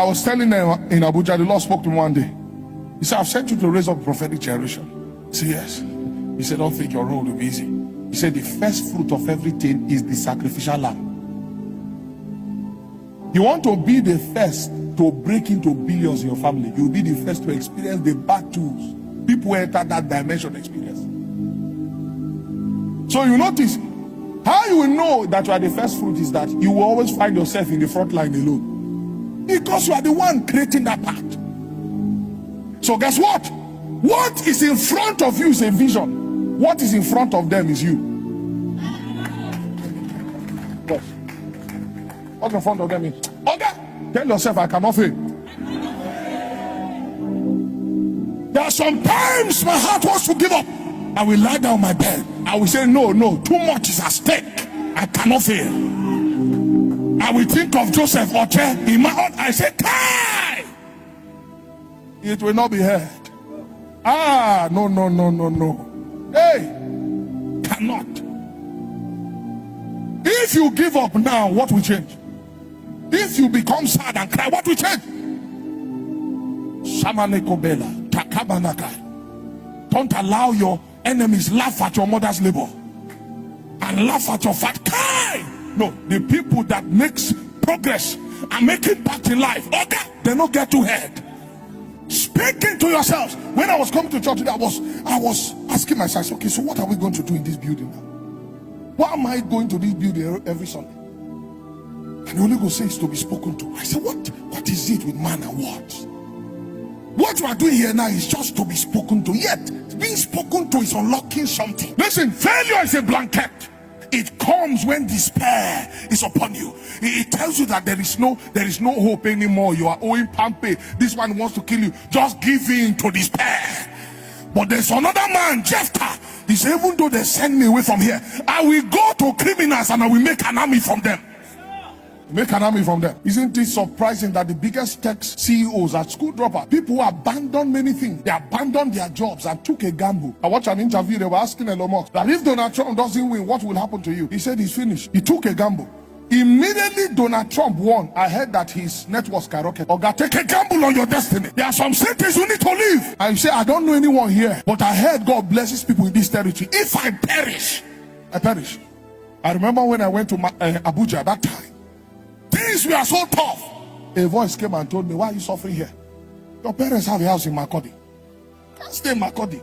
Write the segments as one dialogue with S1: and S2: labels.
S1: I was telling them in Abuja, the Lord spoke to me one day. He said, I've sent you to raise up a prophetic generation. I said, yes. He said, don't think your road will be easy. He said, the first fruit of everything is the sacrificial lamb. You want to be the first to break into billions in your family. You'll be the first to experience the battles. People enter that dimension experience. So you notice, how you will know that you are the first fruit is that you will always find yourself in the front line alone. Because you are the one creating that part. So guess what? What is in front of you is a vision. What is in front of them is you. Yes. What's in front of them is, okay, tell yourself I cannot fail. There are some times my heart wants to give up. I will lie down my bed. I will say, no, too much is at stake. I cannot fail. I will think of Joseph Oche in my heart. I say, Kaii! It will not be heard. No. Hey, cannot. If you give up now, what will change? If you become sad and cry, what will change? Shamanekobela, Takabanaka. Don't allow your enemies laugh at your mother's labor and laugh at your fat Kaii. No, the people that makes progress and make impact in life, okay, they don't get too head. Speaking to yourselves. When I was coming to church today, I was asking myself, okay, so what are we going to do in this building now? Why am I going to this building every Sunday? And the Holy Ghost says to be spoken to. I said, what is it with man and words? What we are doing here now is just to be spoken to. Yet, being spoken to is unlocking something. Listen, failure is a blanket. It comes when despair is upon you. It tells you that there is no hope anymore. You are owing Pampe. This one wants to kill you. Just give in to despair. But there's another man, Jephthah. He said, even though they send me away from here, I will go to criminals and I will make an army from them. Make an army from them. Isn't it surprising that the biggest tech CEOs are school droppers? People who abandoned many things. They abandoned their jobs and took a gamble. I watched an interview. They were asking Elon Musk that if Donald Trump doesn't win, what will happen to you? He said he's finished. He took a gamble. Immediately Donald Trump won. I heard that his net was skyrocketed. Oga, take a gamble on your destiny. There are some cities you need to leave. And you say, I don't know anyone here, but I heard God blesses people in this territory. If I perish, I perish. I remember when I went to Abuja that time. Things were so tough. A voice came and told me, why are you suffering here? Your parents have a house in Makurdi. Can't stay in Makurdi.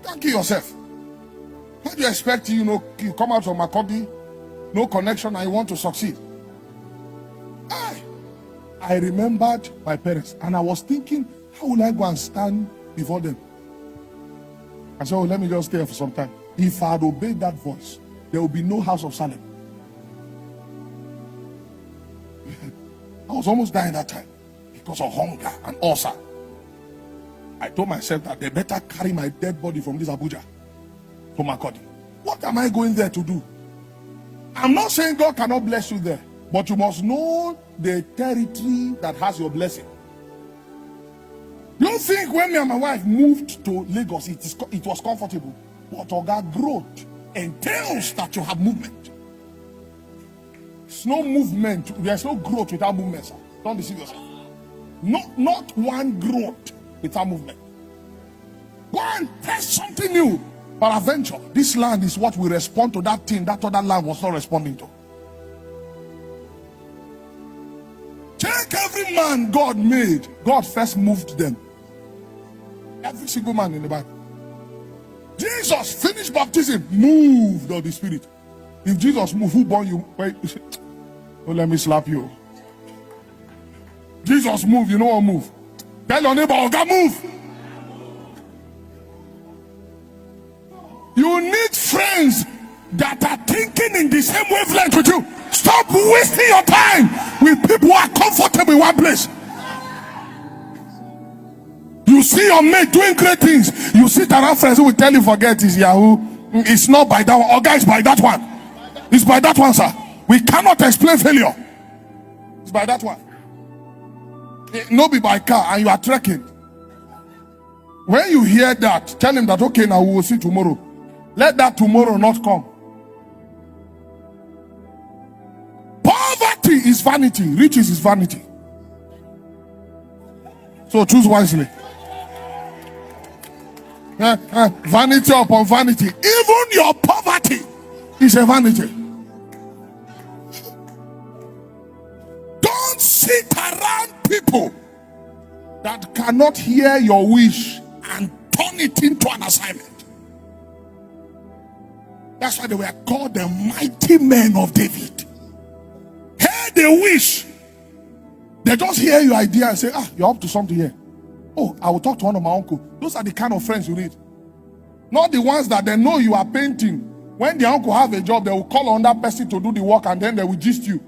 S1: Can't kill yourself. How do you expect you come out from Makurdi, no connection, and you want to succeed? I remembered my parents and I was thinking, how will I go and stand before them? I said, let me just stay here for some time. If I had obeyed that voice, there will be no house of Salem. I was almost dying that time because of hunger and ulcer. I told myself that they better carry my dead body from this Abuja to Makurdi. What am I going there to do? I'm not saying God cannot bless you there, but you must know the territory that has your blessing. Don't think when me and my wife moved to Lagos, it was comfortable. But Oga, growth entails that you have movement. There's no movement. There's no growth without movement, sir. Don't deceive yourself. Not one growth without movement. Go and test something new. But adventure. This land is what we respond to that thing that other land was not responding to. Check every man God made. God first moved them. Every single man in the Bible. Jesus finished baptism, moved of the Spirit. If Jesus moved, who born you? Wait, don't let me slap you. Jesus moved, you know what move? Tell your neighbor, Oga, move. You need friends that are thinking in the same wavelength with you. Stop wasting your time with people who are comfortable in one place. You see your mate doing great things. You sit around friends who will tell you forget his Yahoo. It's not by that one. Or guys, by that one. It's by that one, sir. We cannot explain failure. It's by that one. No be by car and you are trekking. When you hear that, tell him that okay, now we will see tomorrow. Let that tomorrow not come. Poverty is vanity. Riches is vanity. So choose wisely. Vanity upon vanity. Even your poverty is a vanity. Don't sit around people that cannot hear your wish and turn it into an assignment. That's why they were called the mighty men of David. Hear the wish. They just hear your idea and say, you're up to something here. Oh, I will talk to one of my uncle. Those are the kind of friends you need. Not the ones that they know you are painting. When the uncle have a job, they will call on that person to do the work and then they will gist you.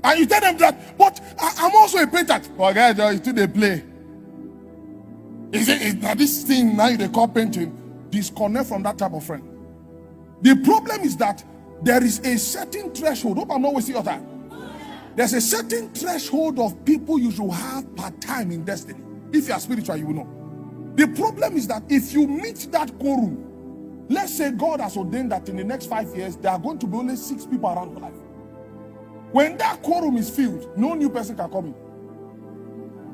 S1: And you tell them that, but I'm also a painter. Forget it, still they play. Is that this thing now they call painting? Disconnect from that type of friend. The problem is that there is a certain threshold. Hope I'm not wasting your time. There's a certain threshold of people you should have per time in destiny. If you are spiritual, you will know. The problem is that if you meet that quorum, let's say God has ordained that in the next 5 years, there are going to be only 6 people around your life. When that quorum is filled, no new person can come in.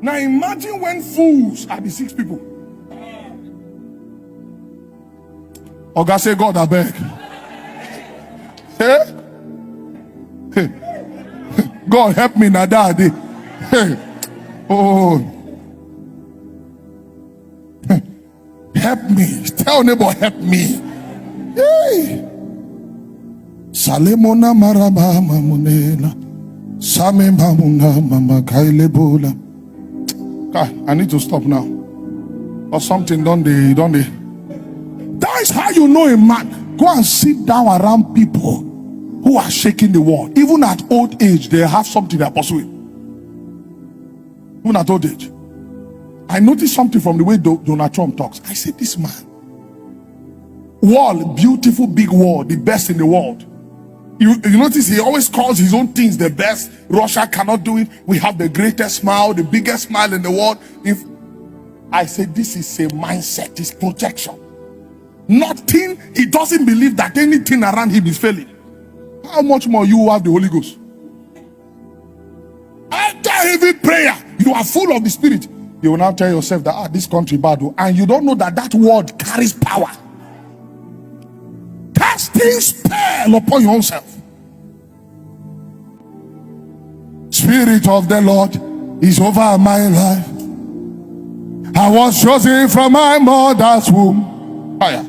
S1: Now imagine when fools are the 6 people. Oga say, God, I beg. Hey? God help me now, daddy. Hey. Oh. Help me. Tell neighbor, help me. Hey. Salemona maraba mamunela. Same mamuna mama kailebola. I need to stop now. Or something don't they. That is how you know a man. Go and sit down around people who are shaking the world. Even at old age, they have something they are pursuing. Even at old age. I noticed something from the way Donald Trump talks. I said, this man, world, beautiful big world, the best in the world. You notice he always calls his own things the best. Russia cannot do it. We have the greatest smile, the biggest smile in the world. If I said, this is a mindset, it's projection. Nothing, he doesn't believe that anything around him is failing. How much more you have the Holy Ghost? After every prayer, you are full of the Spirit. You will now tell yourself that this country bad, and you don't know that that word carries power. Casting spell upon your own self. Spirit of the Lord is over my life. I was chosen from my mother's womb. Fire.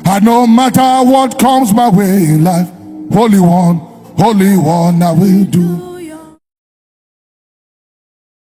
S1: And no matter what comes my way in life, Holy One, I will do.